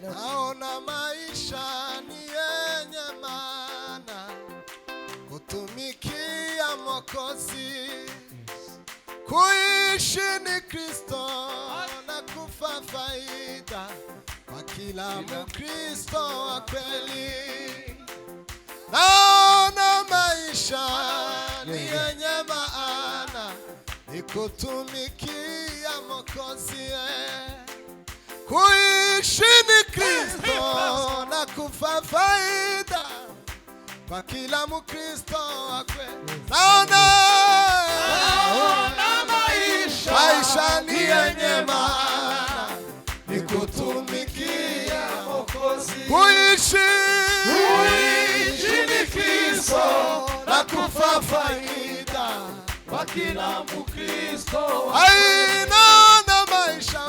Naona maisha ni yenye maana, kutumikia Mwokozi, kuishi ni Kristo na kufa faida kwa kila Mkristo wa kweli. Naona maisha ni yenye maana, ni kutumikia Mwokozi, kuishi ni Kristo na kufa faida kwa kila Mkristo wa kweli. Naona maisha ni yenye maana, ni kutumikia Mwokozi, kuishi ni Kristo na kufa faida kwa kila Mkristo wa kweli. Naona maisha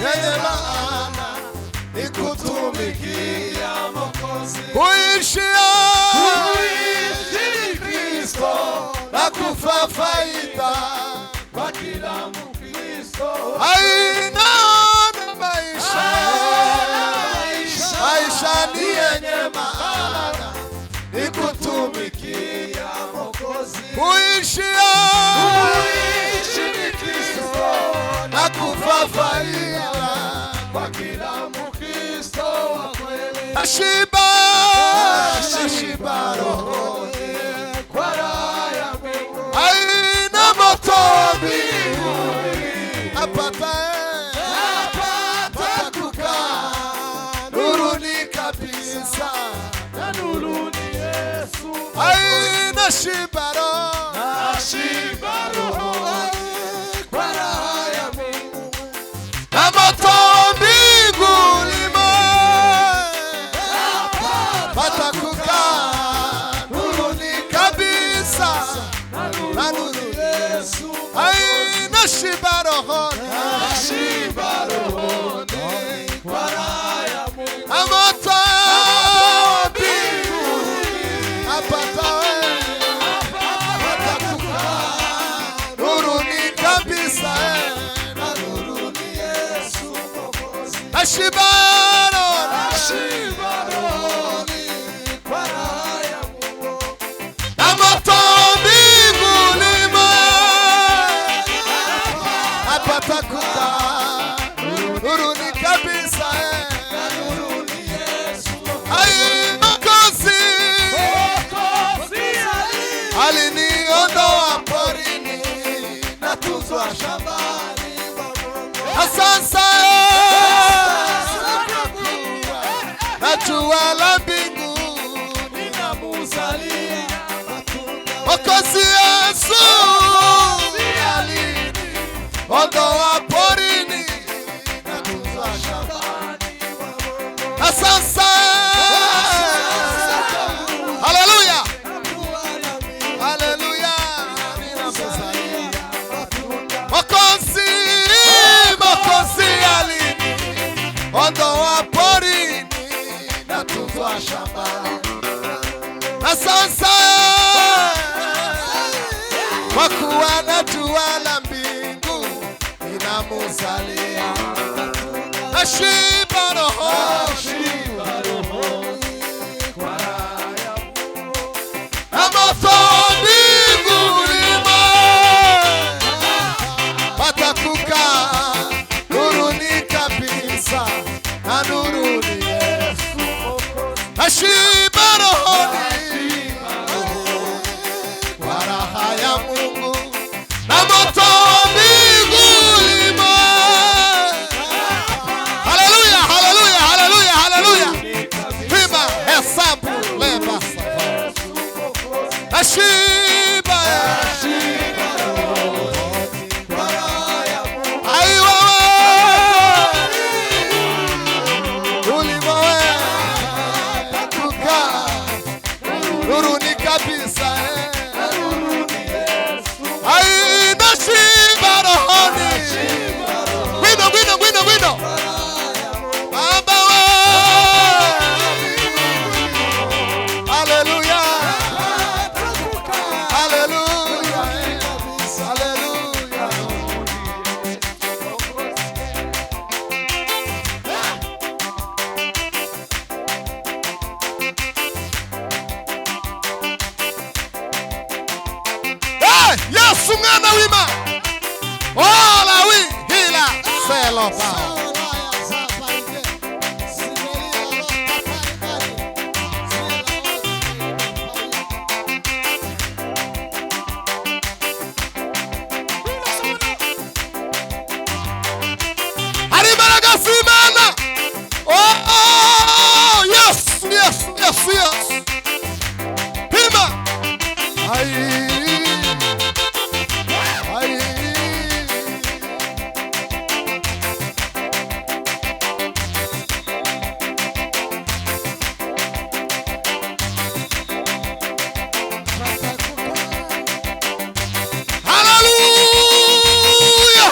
yenye maana, ni kutumikia Mwokozi, kuishi ni Kristo na kufa faida kwa kila Mkristo. Naona maisha ni yenye maana, ni kutumikia Mwokozi, kuishi ni Kristo na kufa faida kwa kila Mkristo wa kweli. Nashiba rohoni kwa raha ya Mungu, haina moto mbinguni, napata kukaa nuruni kabisa, na nuruni Yesu. Nashiba rohoni kwa raha ya Mungu, na moto mbinguni napata kukaa nuruni kabisa, na nuruni Yesu. Nashiba rohoni kwa raha ya Mungu, na moto mbinguni napata kukaa nuruni kabisa, na nuruni Yesu Mwokozi. Nashiba rohoni kwa raha ya Mungu, na moto mbinguni napata kukaa nuruni kabisa, na nuruni Yesu Mwokozi. Aliniondoa porini na tuzwa shambani, sasa najua la mbinguni namuzalia Mwokozi. Yesu aliniondoa porini na tuzwa shambani, sasa haleluya, haleluya, ninamuzalia Mwokozi. Mwokozi aliniondoa porini na tuzwa shambani, na sasa kwa kuwa najua la mbingu ninamuzalia. Nashiba rohoni kwa raha ya Mungu, na moto mbinguni napata kukaa nuruni kabisa, na nuruni Yesu Mwokozi. Nashiba rohoni kwa raha ya Mungu, na moto mbinguni. Haleluya, haleluya, haleluya, haleluya. Prima hesabu leba sava. Nashiba rohoni kwa raha ya Mungu, aiwa ulimoe kukaa Hallelujah. Hallelujah. Hallelujah. Hey, yes, umwana w'Imana. Ola wi hila selo pa. Arimbaraga simana. Oh, yes, yes, yes, yes. Pima. Ai. Ai. Hallelujah.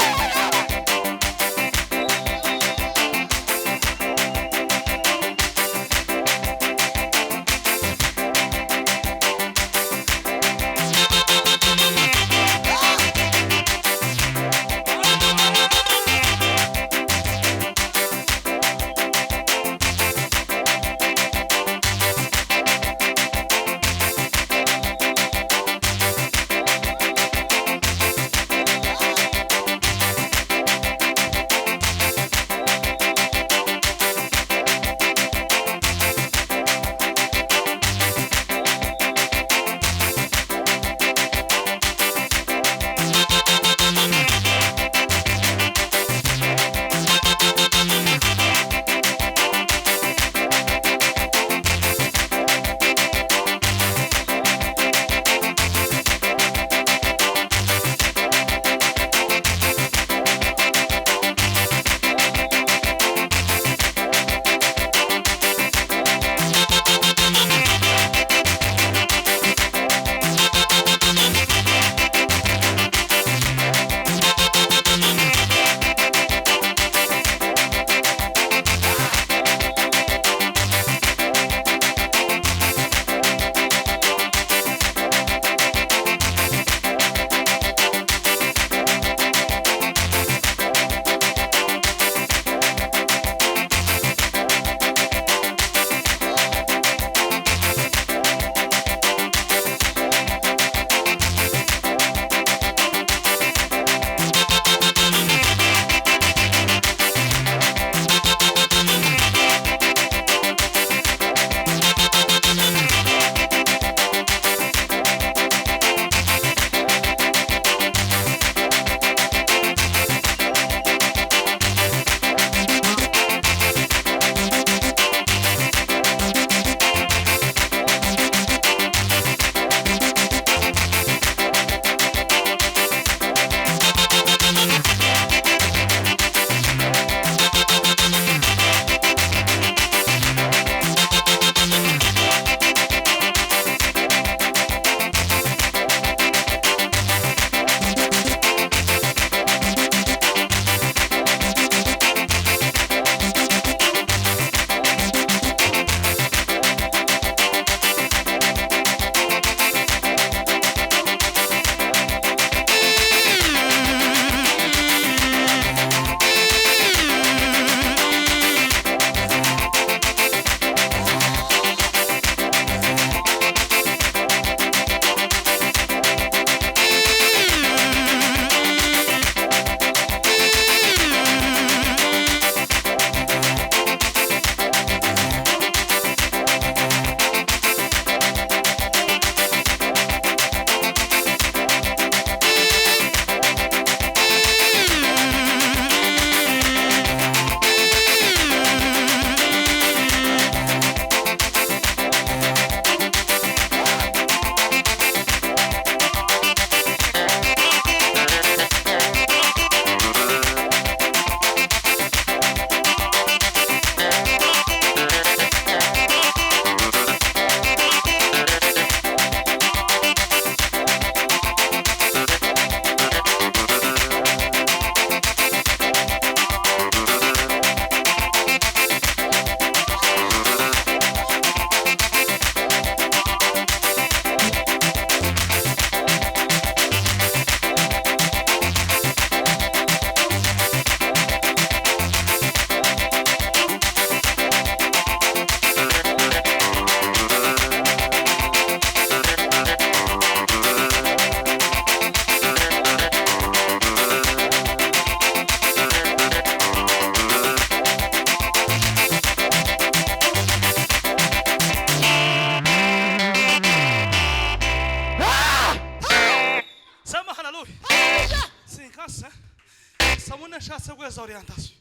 nshatse kweza orientation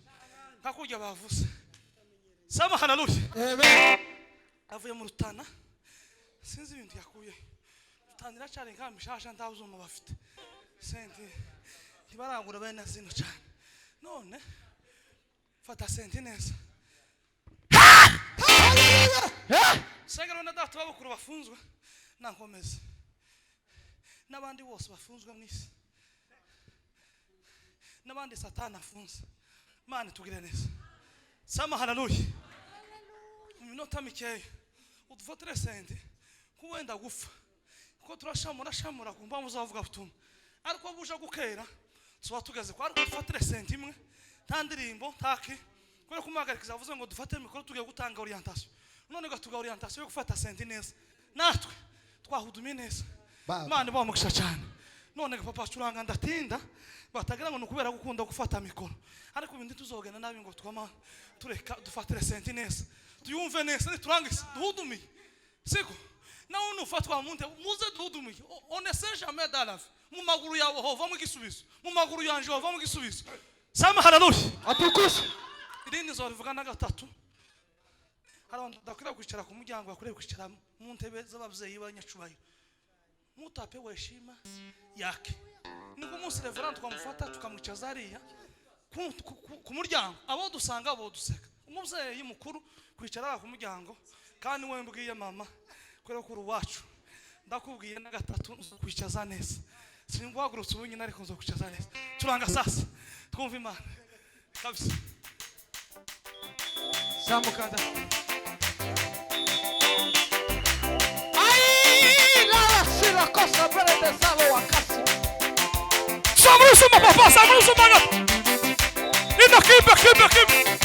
nkakujya bavuze sama haleluya Amen. avuye mu Rutana sinzi ibintu yakuye Rutana cyane nk'amishasha ndazuma bafite senti ntibarangura bene zino cyane none fata senti neza Segero na data babukuru bafunzwe nankomeza n'abandi bose bafunzwe mwisi n'abandi satani afunze Mana tugire neza sama haleluya minota mikeya udufatire sente kuwenda gufa ko turashamura kumva muzavuga butumwa ariko buje gukera tuba tugeze kwa ariko dufatire sente imwe nta ndirimbo ntaki kure kumagarikiza avuze ngo dufate mikoro tugiye gutanga orientation none gatuga orientation yo gufata sente neza natwe twahudumiye neza Mana bamugisha cyane none papa curanga ndatinda batagira ngo nukubera gukunda gufata mikoro ariko ibindi tuzogena nabi ngo twama tureka dufatire sente neza tuyumve neza niturangise duhudumiye siko nawe nufatwa munte muze duhudumiye on ne sait jamais dans la vie mu maguru yawe hova mu gisubizo mu maguru yanje hova mu gisubizo sama haleluya Atukusha. idini zo rivuga na gatatu abantu dakira kwicara ku muryango bakure kwicara mu ntebe z'abavyeyi b'abanyacubahiro mutape weshima yake niko munsi reverend twamufata tukamwicaza ariya ku muryango abo dusanga abo duseka umuvyeyi mukuru kwicara ku muryango kandi we mbwiye mama kwera kuri wacu ndakubwiye na gatatu kwicaza neza singuhagurutse ubu nyine ariko nzo kwicaza neza turanga sasa twumva Imana kabisa samukanda La cosa bella de salo wakasi. Samrusuma papa samrusuma. Ina kibe.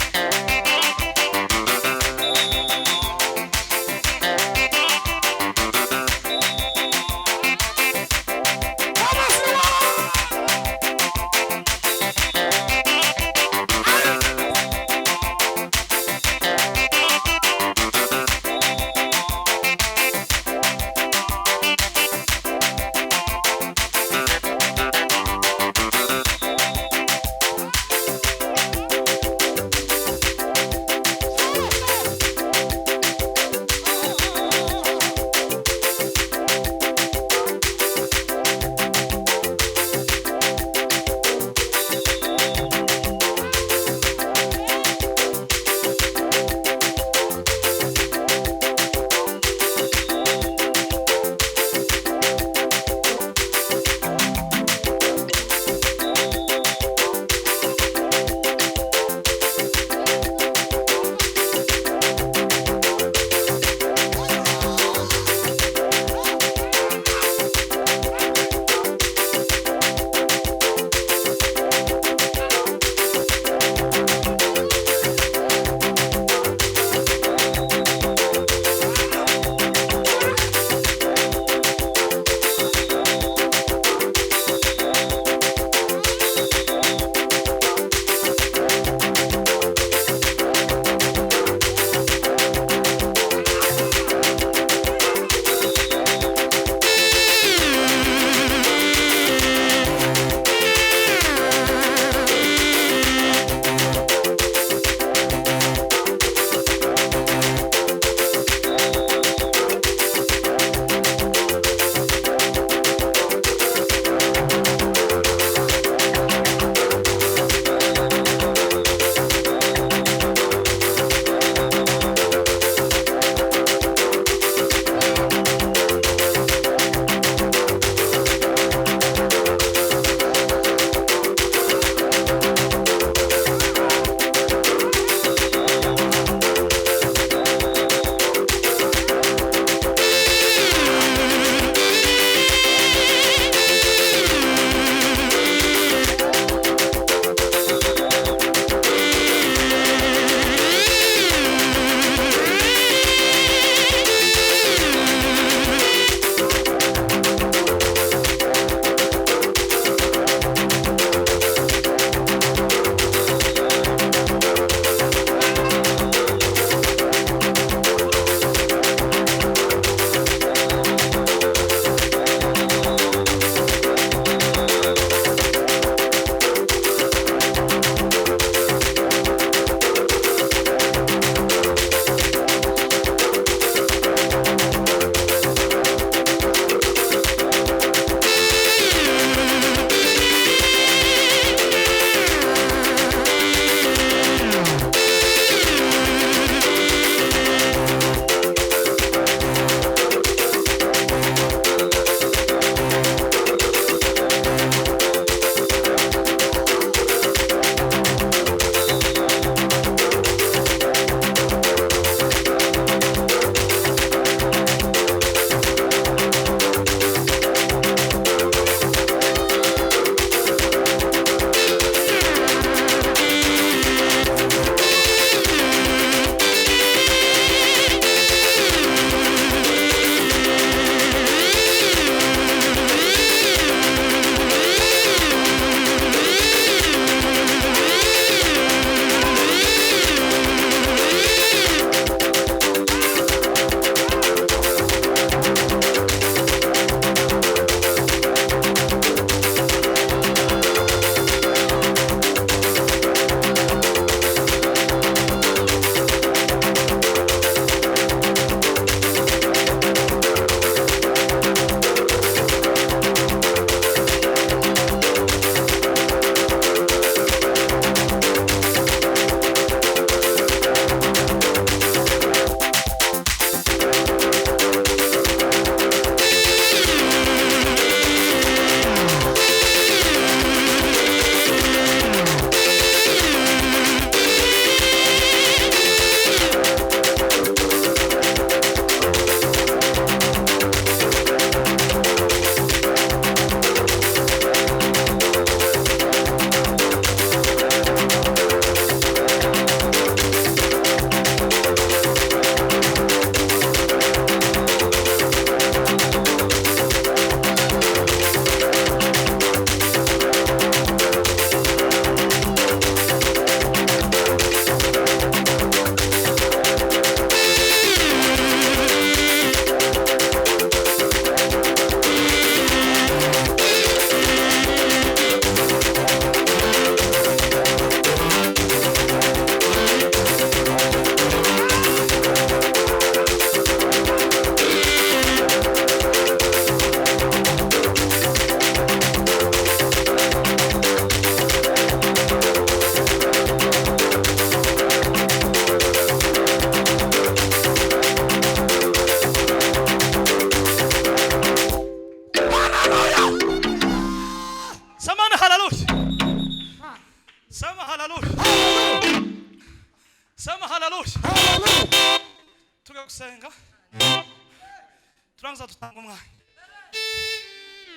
turangiza dutanga umwanya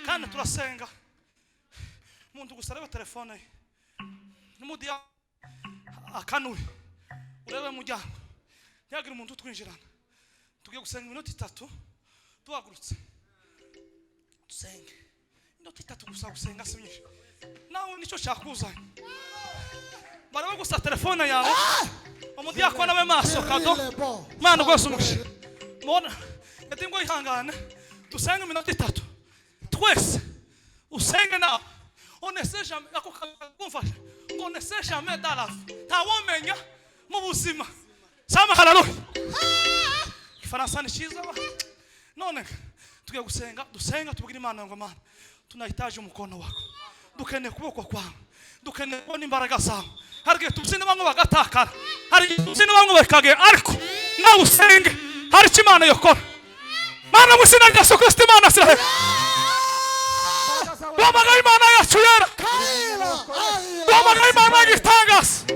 kandi turasenga umuntu gusa areba telefone ye n'umudiya akanure urebe mujyango ntihagire umuntu utwinjirana tugiye gusenga iminota 3 tuhagurutse dusenge iminota 3 gusa gusenga si myinshi nawe nicyo cyakuzanye barebe gusa telefone yawe umudiya akona we maso kado mana rwose umugisha mubona ati ngo ihangane dusenge iminota 3 twese usenge nawe on ne sait jamais ako kumfasha on ne sait jamais dans la vie ntawomenya mu buzima sama haleluya Ifaransa ni cyiza ba none tugiye dusenga tubwira Imana ngo Mana tunahitaji umukono wako dukeneye kuboko kwawe dukeneye kubona imbaraga zawe hari tuzine bamwe bagatakara hari tuzine bamwe bakage ariko nawe usenge hari kimana yokora Mana musina rya Yesu Kristo Imana Israel Baba Imana yacu yera Baba Imana gitangaza